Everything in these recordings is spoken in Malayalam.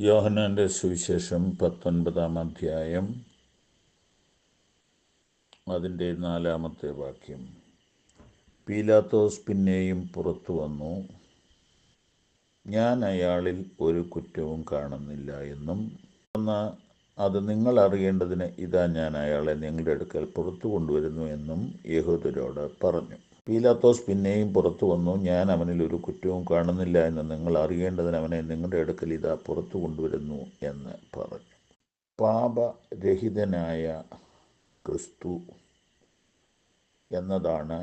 യോഹന്നാൻ്റെ സുവിശേഷം 19-ാം അധ്യായം അതിൻ്റെ 4-ാമത്തെ വാക്യം. പീലാത്തോസ് പിന്നെയും പുറത്തു വന്നു, ഞാൻ അയാളിൽ ഒരു കുറ്റവും കാണുന്നില്ല എന്നും, അത് നിങ്ങൾ അറിയേണ്ടതിന് ഇതാ ഞാൻ അയാളെ നിങ്ങളുടെ അടുക്കൽ പുറത്തു കൊണ്ടുവരുന്നു എന്നും യഹൂദരോട് പറഞ്ഞു. പീലാത്തോസ് പിന്നെയും പുറത്തു വന്നു, ഞാൻ അവനിൽ ഒരു കുറ്റവും കാണുന്നില്ല എന്ന് നിങ്ങൾ അറിയേണ്ടതിന് അവനെ നിങ്ങളുടെ അടുക്കൽ ഇതാ പുറത്തു കൊണ്ടുവരുന്നു എന്ന് പറഞ്ഞു. പാപരഹിതനായ ക്രിസ്തു എന്നതാണ്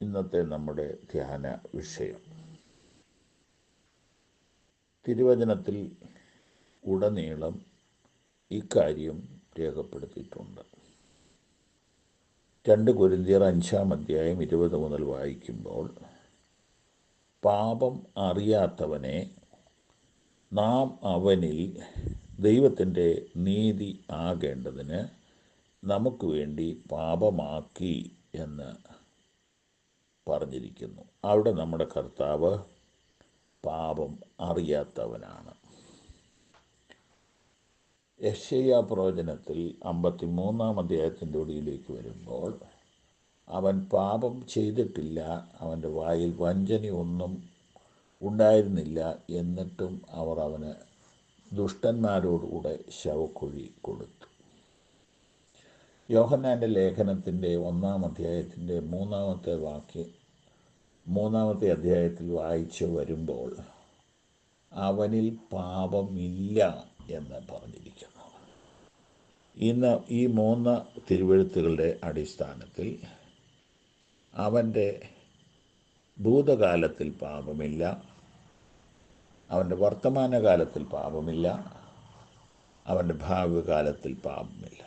ഇന്നത്തെ നമ്മുടെ ധ്യാന വിഷയം. തിരുവചനത്തിൽ ഉടനീളം ഇക്കാര്യം രേഖപ്പെടുത്തിയിട്ടുണ്ട്. 2 കൊരിന്ത്യർ 5-ാം അധ്യായം 20 മുതൽ വായിക്കുമ്പോൾ, പാപം അറിയാത്തവനെ നാം അവനിൽ ദൈവത്തിൻ്റെ നീതി ആകേണ്ടതിന് നമുക്ക് വേണ്ടി പാപമാക്കി എന്ന് പറഞ്ഞിരിക്കുന്നു. അവിടെ നമ്മുടെ കർത്താവ് പാപം അറിയാത്തവനാണ്. യെശയ്യാ പ്രവചനത്തിൽ 53-ാം അധ്യായത്തിൻ്റെ ഒടുവിലേക്ക് വരുമ്പോൾ, അവൻ പാപം ചെയ്തിട്ടില്ല, അവൻ്റെ വായിൽ വഞ്ചനയൊന്നും ഉണ്ടായിരുന്നില്ല, എന്നിട്ടും അവർ അവന് ദുഷ്ടന്മാരോടുകൂടെ ശവക്കുഴി കൊടുത്തു. യോഹന്നാൻ്റെ ലേഖനത്തിൻ്റെ 1-ാം അധ്യായത്തിൻ്റെ 3-ാമത്തെ അധ്യായത്തിൽ വായിച്ച് വരുമ്പോൾ, അവനിൽ പാപമില്ല എന്ന് പറഞ്ഞിരിക്കുന്നു. ഇന്ന് ഈ 3 തിരുവെഴുത്തുകളുടെ അടിസ്ഥാനത്തിൽ അവൻ്റെ ഭൂതകാലത്തിൽ പാപമില്ല, അവൻ്റെ വർത്തമാനകാലത്തിൽ പാപമില്ല, അവൻ്റെ ഭാവി കാലത്തിൽ പാപമില്ല,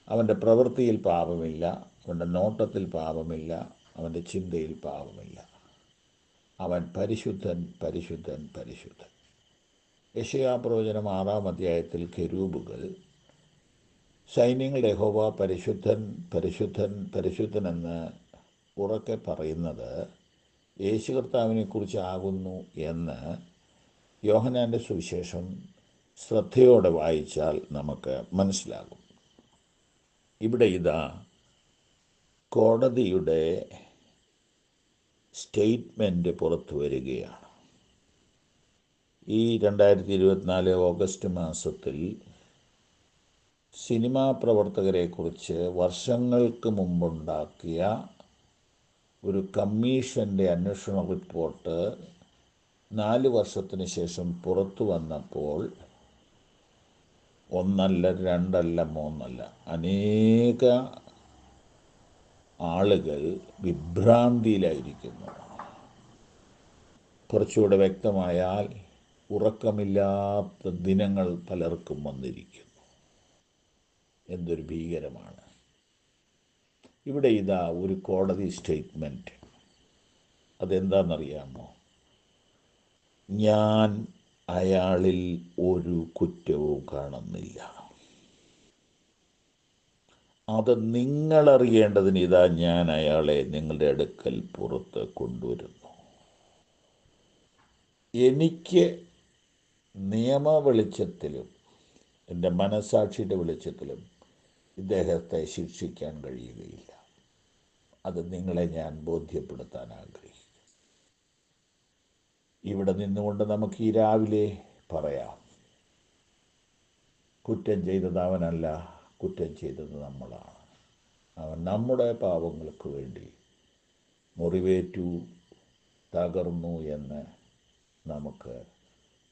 അവൻ്റെ പ്രവൃത്തിയിൽ പാപമില്ല, അവൻ്റെ നോട്ടത്തിൽ പാപമില്ല, അവൻ്റെ ചിന്തയിൽ പാപമില്ല. അവൻ പരിശുദ്ധൻ, പരിശുദ്ധൻ, പരിശുദ്ധൻ. യെശയ്യാ പ്രവചനം 6-ാം അധ്യായത്തിൽ കെരൂബുകൾ സൈന്യങ്ങളുടെ യഹോവ പരിശുദ്ധൻ, പരിശുദ്ധൻ, പരിശുദ്ധൻ എന്ന് ഉറക്കെ പറയുന്നത് യേശു കർത്താവിനെക്കുറിച്ചാകുന്നു എന്ന് യോഹന്നാൻ്റെ സുവിശേഷം ശ്രദ്ധയോടെ വായിച്ചാൽ നമുക്ക് മനസ്സിലാകും. ഇവിടെ ഇതാ കോടതിയുടെ സ്റ്റേറ്റ്മെൻറ്റ് പുറത്തു വരികയാണ്. ഈ 2024 ഓഗസ്റ്റ് മാസത്തിൽ സിനിമാ പ്രവർത്തകരെക്കുറിച്ച് വർഷങ്ങൾക്ക് മുമ്പുണ്ടാക്കിയ ഒരു കമ്മീഷൻ്റെ അന്വേഷണ റിപ്പോർട്ട് 4 വർഷത്തിന് ശേഷം പുറത്തു വന്നപ്പോൾ, 1 അല്ല 2 അല്ല 3 അല്ല, അനേക ആളുകൾ വിഭ്രാന്തിയിലായിരിക്കുന്നു. കുറച്ചുകൂടെ വ്യക്തമായാൽ, ഉറക്കമില്ലാത്ത ദിനങ്ങൾ പലർക്കും വന്നിരിക്കുന്നു. എന്തൊരു ഭീകരമാണ്! ഇവിടെ ഇതാ ഒരു കോടതി സ്റ്റേറ്റ്മെൻറ്റ്. അതെന്താണെന്നറിയാമോ? ഞാൻ അയാളിൽ ഒരു കുറ്റവും കാണുന്നില്ല. അത് നിങ്ങളറിയേണ്ടതിന് ഇതാ ഞാൻ അയാളെ നിങ്ങളുടെ അടുക്കൽ പുറത്ത് കൊണ്ടുവരുന്നു. എനിക്ക് നിയമ വെളിച്ചത്തിലും എൻ്റെ മനസാക്ഷിയുടെ വെളിച്ചത്തിലും ഇദ്ദേഹത്തെ ശിക്ഷിക്കാൻ കഴിയുകയില്ല. അത് നിങ്ങളെ ഞാൻ ബോധ്യപ്പെടുത്താൻ ആഗ്രഹിക്കുന്നു. ഇവിടെ നിന്നുകൊണ്ട് നമുക്ക് ഈ രാവിലെ പറയാം, കുറ്റം ചെയ്തത് അവനല്ല, കുറ്റം ചെയ്തത് നമ്മളാണ്. അവൻ നമ്മുടെ പാപങ്ങൾക്ക് വേണ്ടി മുറിവേറ്റു, തകർന്നു എന്ന് നമുക്ക്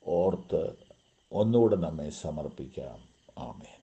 ഓർത്ത് ഒന്നുകൂടെ നമ്മെ സമർപ്പിക്കാം. ആമേൻ.